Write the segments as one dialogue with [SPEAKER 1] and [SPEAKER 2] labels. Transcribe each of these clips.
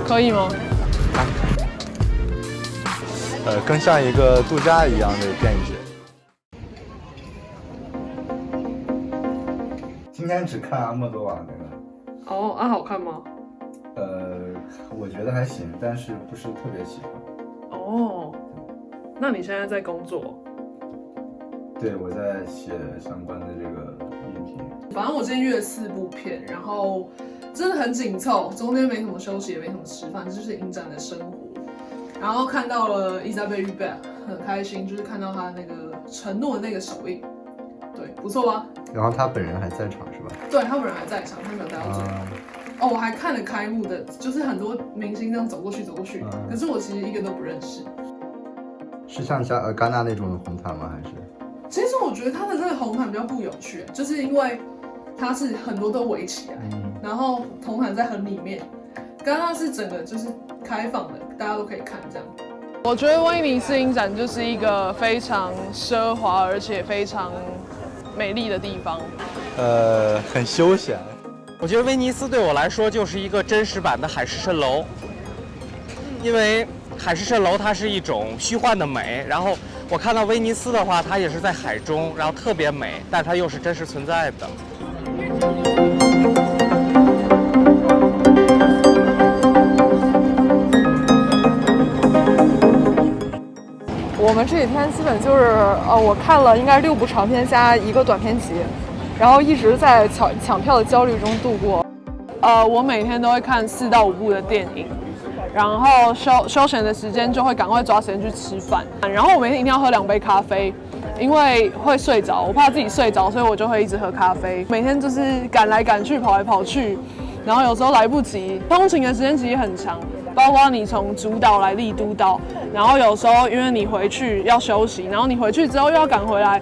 [SPEAKER 1] 可以吗？
[SPEAKER 2] 更像一个度假一样的电影节。今天只看阿莫多瓦那个。
[SPEAKER 1] 哦，好看吗？
[SPEAKER 2] 我觉得还行，但是不是特别喜欢。
[SPEAKER 1] 哦，那你现在在工作？
[SPEAKER 2] 对，我在写相关的这个影评。
[SPEAKER 1] 反正我今天约了4部片，然后真的很紧凑，中间没什么休息，也没什么吃饭，就是影展的生活。然后看到了伊莎贝·玉贝尔，很开心，就是看到她那个承诺的那个首映，对，不错吧？
[SPEAKER 2] 然后他本人还在场是吧？
[SPEAKER 1] 对，他本人还在场，他没有带到最后。哦，我还看了开幕的，就是很多明星这样走过去，可是我其实一个都不认识。
[SPEAKER 2] 是像戛纳那种红毯吗？还是？
[SPEAKER 1] 其实我觉得他的这个红毯比较不有趣，就是因为它是很多都围起来，然后红毯在很里面，戛纳是整个就是开放的，大家都可以看这样。我觉得威尼斯影展就是一个非常奢华而且非常美丽的地方。
[SPEAKER 2] 很休闲。
[SPEAKER 3] 我觉得威尼斯对我来说就是一个真实版的海市蜃楼，因为海市蜃楼它是一种虚幻的美，然后我看到威尼斯的话，它也是在海中，然后特别美，但它又是真实存在的。
[SPEAKER 4] 我们这几天基本就是我看了应该是6部长片加1个短片集，然后一直在抢票的焦虑中度过。
[SPEAKER 1] 我每天都会看4到5部的电影，然后休闲的时间就会赶快抓时间去吃饭，然后我每天一定要喝2杯咖啡，因为会睡着，我怕自己睡着，所以我就会一直喝咖啡。每天就是赶来赶去，跑来跑去，然后有时候来不及，通勤的时间其实很长，包括你从主岛来丽都岛，然后有时候因为你回去要休息，然后你回去之后又要赶回来，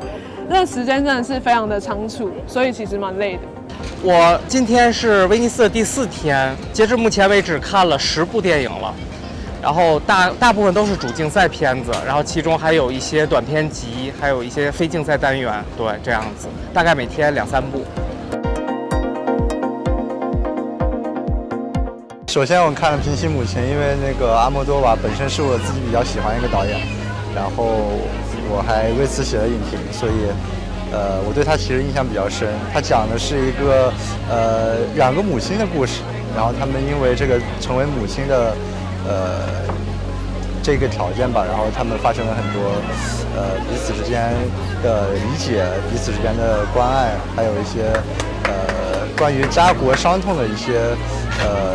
[SPEAKER 1] 那个时间真的是非常的仓促，所以其实蛮累的。
[SPEAKER 3] 我今天是威尼斯的第4天，截至目前为止看了10部电影了，然后大部分都是主竞赛片子，然后其中还有一些短片集，还有一些非竞赛单元，对，这样子，大概每天2、3部。
[SPEAKER 2] 首先我看了《平行母亲》，因为那个阿莫多瓦本身是我自己比较喜欢一个导演，然后我还为此写了影评，所以我对他其实印象比较深。他讲的是一个2个母亲的故事，然后他们因为这个成为母亲的这个条件吧，然后他们发生了很多彼此之间的理解，彼此之间的关爱，还有一些关于家国伤痛的一些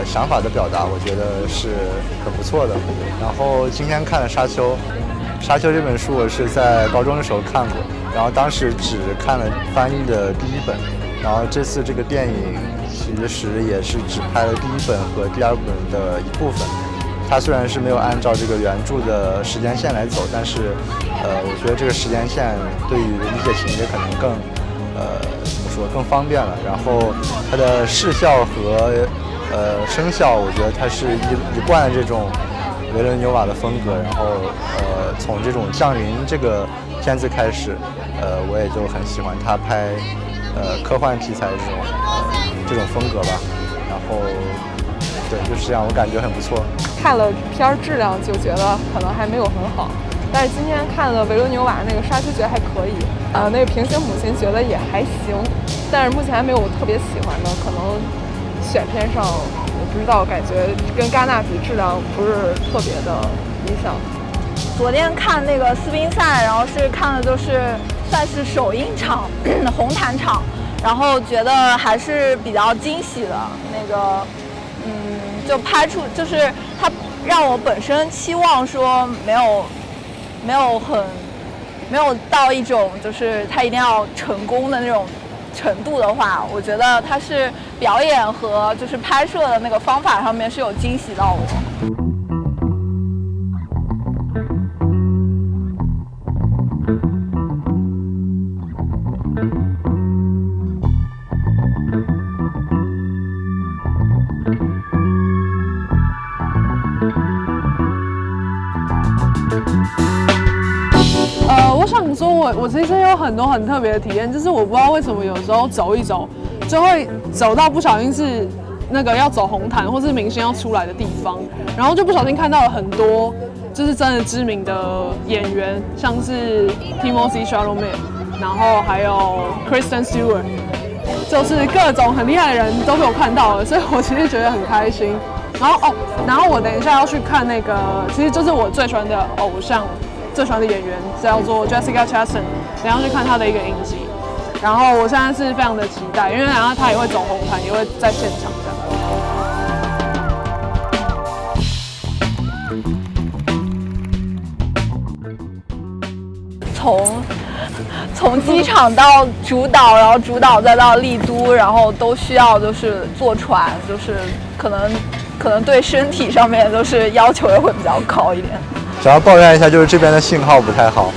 [SPEAKER 2] 想法的表达，我觉得是很不错的。然后今天看了《沙丘》，《沙丘》这本书我是在高中的时候看过，然后当时只看了翻译的第1本，然后这次这个电影其实也是只拍了第1本和第2本的一部分。它虽然是没有按照这个原著的时间线来走，但是我觉得这个时间线对于理解情节可能更怎么说更方便了。然后它的视效和声效，我觉得它是一贯的这种维伦纽瓦的风格。然后从这种降临这个片子开始，我也就很喜欢他拍科幻题材这种风格吧。然后对，就是这样，我感觉很不错。
[SPEAKER 4] 看了片儿质量就觉得可能还没有很好，但是今天看了维伦纽瓦那个《沙丘》，觉得还可以。那个《平行母亲》觉得也还行，但是目前还没有特别喜欢的，可能选片上我不知道，感觉跟戛纳比质量不是特别的理想。
[SPEAKER 5] 昨天看那个斯宾塞，然后是看的就是算是首映场红毯场，然后觉得还是比较惊喜的。那个就拍出就是它让我本身期望说没有到一种就是它一定要成功的那种程度的话，我觉得它是表演和就是拍摄的那个方法上面是有惊喜到我。
[SPEAKER 1] 我想说我其实有很多很特别的体验，就是我不知道为什么有时候走一走，就会走到不小心是那个要走红毯或是明星要出来的地方，然后就不小心看到了很多就是真的知名的演员，像是 Timothée Chalamet， 然后还有 Kristen Stewart， 就是各种很厉害的人都被我看到了，所以我其实觉得很开心。然后我等一下要去看那个，其实就是我最喜欢的偶像，最喜欢的演员叫做 Jessica Chastain， 等一下去看她的一个影集。然后我现在是非常的期待，因为然后她也会走红毯，也会在现场这样。
[SPEAKER 5] 从机场到主岛，然后主岛再到丽都，然后都需要就是坐船，就是可能对身体上面都是要求也会比较高一点。
[SPEAKER 2] 想要抱怨一下，就是这边的信号不太好，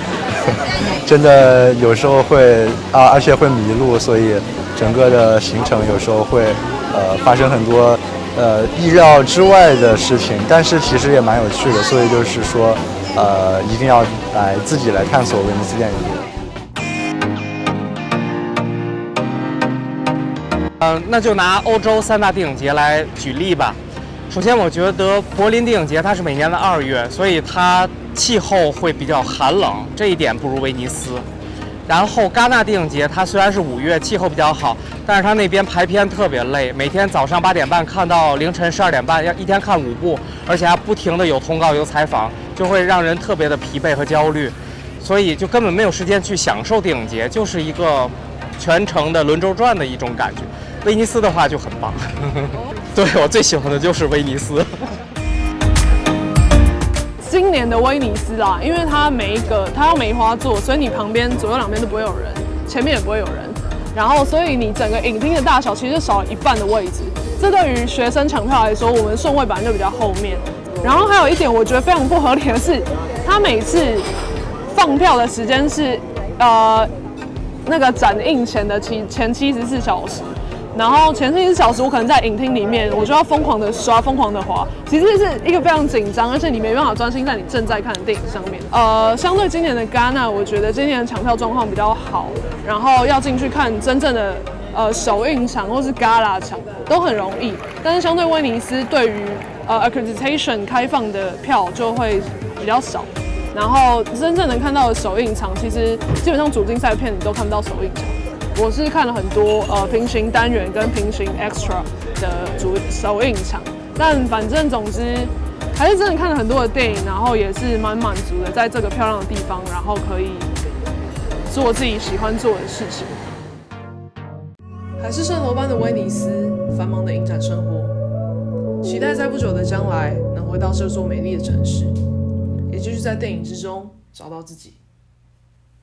[SPEAKER 2] 真的有时候会而且会迷路，所以整个的行程有时候会发生很多意料之外的事情，但是其实也蛮有趣的，所以就是说一定要自己来探索威尼斯电影节。
[SPEAKER 3] 那就拿欧洲3大电影节来举例吧。首先，我觉得柏林电影节它是每年的2月，所以它气候会比较寒冷，这一点不如威尼斯。然后戛纳电影节它虽然是5月，气候比较好，但是它那边排片特别累，每天早上8点半看到凌晨12点半，要一天看5部，而且还不停的有通告有采访，就会让人特别的疲惫和焦虑，所以就根本没有时间去享受电影节，就是一个全程的轮轴转的一种感觉。威尼斯的话就很棒，对，我最喜欢的就是威尼斯。
[SPEAKER 1] 今年的威尼斯啦，因为它要梅花座，所以你旁边左右两边都不会有人，前面也不会有人，然后所以你整个影厅的大小其实少了一半的位置。这对于学生抢票来说，我们顺位本来就比较后面。然后还有一点我觉得非常不合理的是，它每次放票的时间是那个展映前的前74小时。然后前74小时，我可能在影厅里面，我就要疯狂的刷、疯狂的滑，其实是一个非常紧张，而且你没办法专心在你正在看的电影上面。相对今年的戛纳，我觉得今年的抢票状况比较好，然后要进去看真正的首映场或是 Gala 场都很容易，但是相对威尼斯，对于accreditation 开放的票就会比较少。然后真正能看到的首映场，其实基本上主竞赛片你都看不到首映场。我是看了很多平行单元跟平行 extra 的首映场，但反正总之还是真的看了很多的电影，然后也是蛮满足的，在这个漂亮的地方，然后可以做自己喜欢做的事情。海市蜃楼般的威尼斯，繁忙的影展生活，期待在不久的将来能回到这座美丽的城市，也继续在电影之中找到自己。